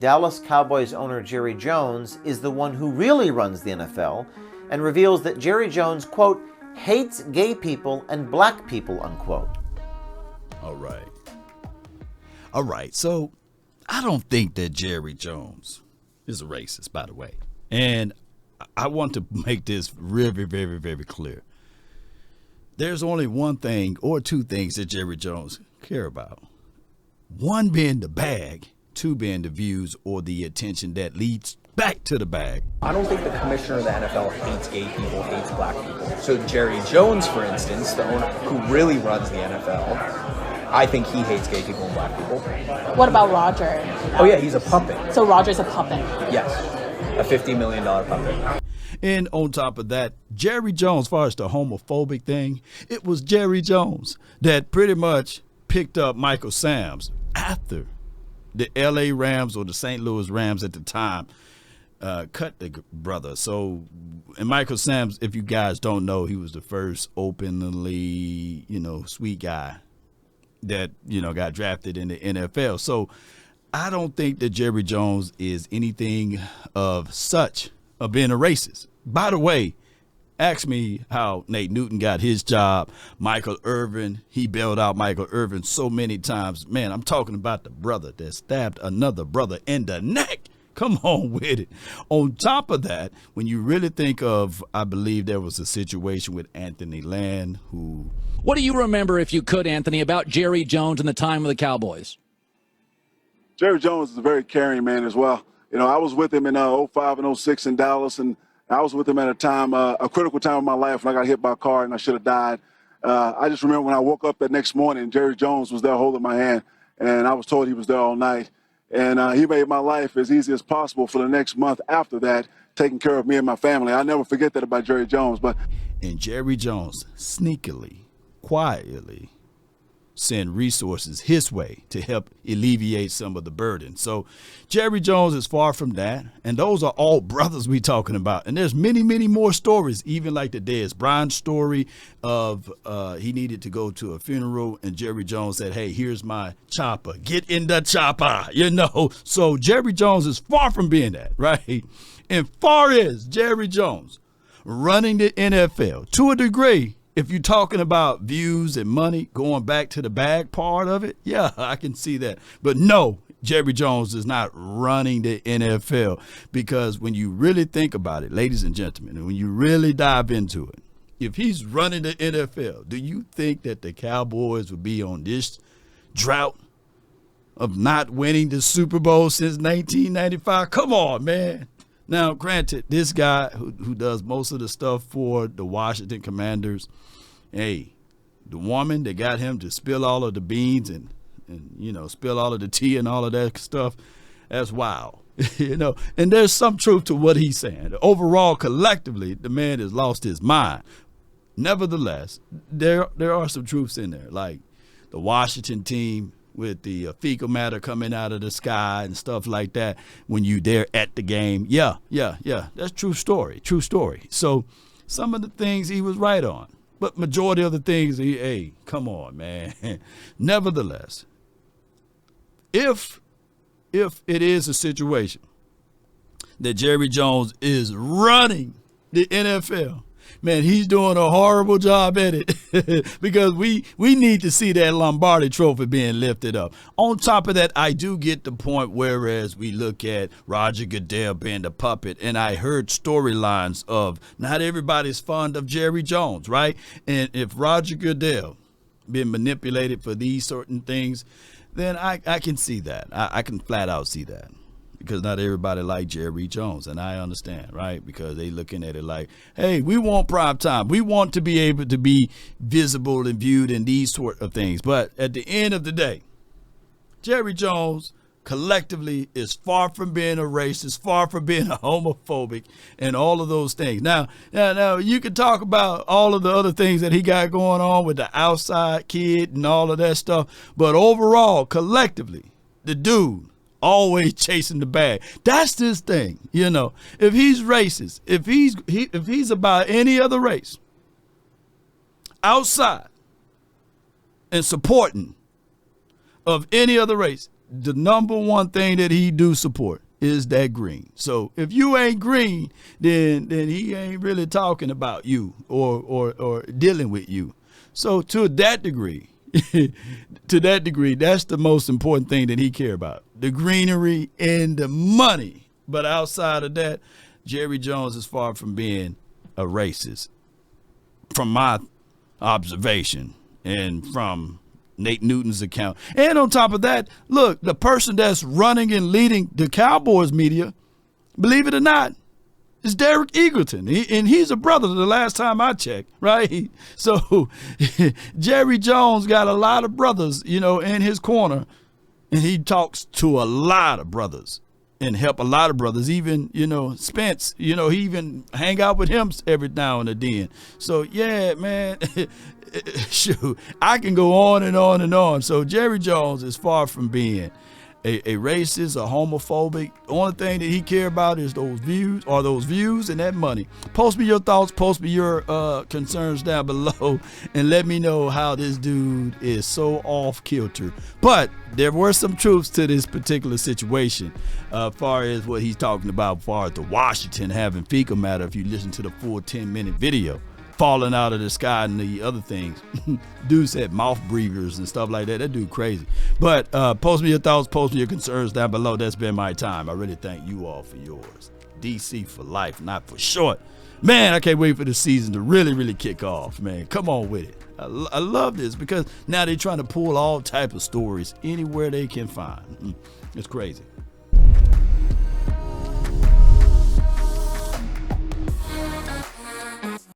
Dallas Cowboys owner Jerry Jones is the one who really runs the NFL and reveals that Jerry Jones, quote, hates gay people and black people, unquote. All right. So I don't think that Jerry Jones is a racist, by the way. And I want to make this very, very, very clear. There's only one thing or two things that Jerry Jones care about. One being the bag, two being the views or the attention that leads back to the bag. I don't think the commissioner of the NFL hates gay people, hates black people. So Jerry Jones, for instance, the owner who really runs the NFL, I think he hates gay people and black people. What about Roger? Oh yeah, he's a puppet. So Roger's a puppet? Yes, a $50 million puppet. And on top of that, Jerry Jones, as far as the homophobic thing, it was Jerry Jones that pretty much picked up Michael Sam's after the LA Rams or the St. Louis Rams at the time cut the brother. So, and Michael Sam's, if you guys don't know, he was the first openly, sweet guy that, got drafted in the NFL. So I don't think that Jerry Jones is anything of such of being a racist. By the way, ask me how Nate Newton got his job. Michael Irvin, he bailed out Michael Irvin so many times. Man, I'm talking about the brother that stabbed another brother in the neck. Come on with it. On top of that, when you really think of, I believe there was a situation with Anthony Land who... What do you remember, if you could, Anthony, about Jerry Jones and the time of the Cowboys? Jerry Jones is a very caring man as well. I was with him in 05 and 06 in Dallas, and I was with him at a time, a critical time of my life when I got hit by a car and I should have died. I just remember when I woke up that next morning, Jerry Jones was there holding my hand, and I was told he was there all night. And he made my life as easy as possible for the next month after that, taking care of me and my family. I'll never forget that about Jerry Jones. And Jerry Jones sneakily, quietly send resources his way to help alleviate some of the burden. So Jerry Jones is far from that. And those are all brothers we talking about. And there's many, many more stories, even like the Dez Bryant story of he needed to go to a funeral and Jerry Jones said, hey, here's my chopper. Get in the chopper, So Jerry Jones is far from being that, right? And far as Jerry Jones running the NFL to a degree, if you're talking about views and money, going back to the bag part of it, yeah, I can see that. But no, Jerry Jones is not running the NFL, because when you really think about it, ladies and gentlemen, and when you really dive into it, if he's running the NFL, do you think that the Cowboys would be on this drought of not winning the Super Bowl since 1995? Come on, man. Now, granted, this guy who does most of the stuff for the Washington Commanders, hey, the woman that got him to spill all of the beans and spill all of the tea and all of that stuff, that's wild. And there's some truth to what he's saying. Overall, collectively, the man has lost his mind. Nevertheless, there are some truths in there, like the Washington team with the fecal matter coming out of the sky and stuff like that when you there at the game. Yeah. That's true story. So some of the things he was right on, but majority of the things, hey, come on, man. Nevertheless, if it is a situation that Jerry Jones is running the NFL, man, he's doing a horrible job at it because we need to see that Lombardi trophy being lifted up. On top of that, I do get the point, whereas we look at Roger Goodell being the puppet, and I heard storylines of not everybody's fond of Jerry Jones, right? And if Roger Goodell been manipulated for these certain things, then I can see that. I can flat out see that. Because not everybody like Jerry Jones, and I understand, right? Because they looking at it like, hey, we want prime time. We want to be able to be visible and viewed in these sort of things. But at the end of the day, Jerry Jones collectively is far from being a racist, far from being a homophobic, and all of those things. Now, you can talk about all of the other things that he got going on with the outside kid and all of that stuff, but overall, collectively, the dude always chasing the bag. That's his thing, If he's racist, if he's about any other race outside and supporting of any other race, the number one thing that he do support is that green. So if you ain't green, then he ain't really talking about you or dealing with you. So to that degree, that's the most important thing that he care about, the greenery and the money. But outside of that, Jerry Jones is far from being a racist, from my observation and from Nate Newton's account. And on top of that, look, the person that's running and leading the Cowboys media, believe it or not, is Derek Eagleton. And he's a brother the last time I checked, right? So Jerry Jones got a lot of brothers, in his corner, and he talks to a lot of brothers and help a lot of brothers, even, Spence, he even hang out with him every now and then. So, yeah, man, shoot, I can go on and on and on. So Jerry Jones is far from being a racist or homophobic. The only thing that he care about is those views and that money. Post me your thoughts, post me your concerns down below, and let me know how this dude is so off kilter. But there were some truths to this particular situation, as far as what he's talking about, as far as the Washington having fecal matter. If you listen to the full 10-minute video, falling out of the sky and the other things. Dude said mouth breathers and stuff like that. That dude crazy. But post me your thoughts, post me your concerns down below. That's been my time. I really thank you all for yours. DC for life, not for short. Man, I can't wait for the season to really, really kick off, man. Come on with it. I love this because now they're trying to pull all type of stories anywhere they can find. It's crazy.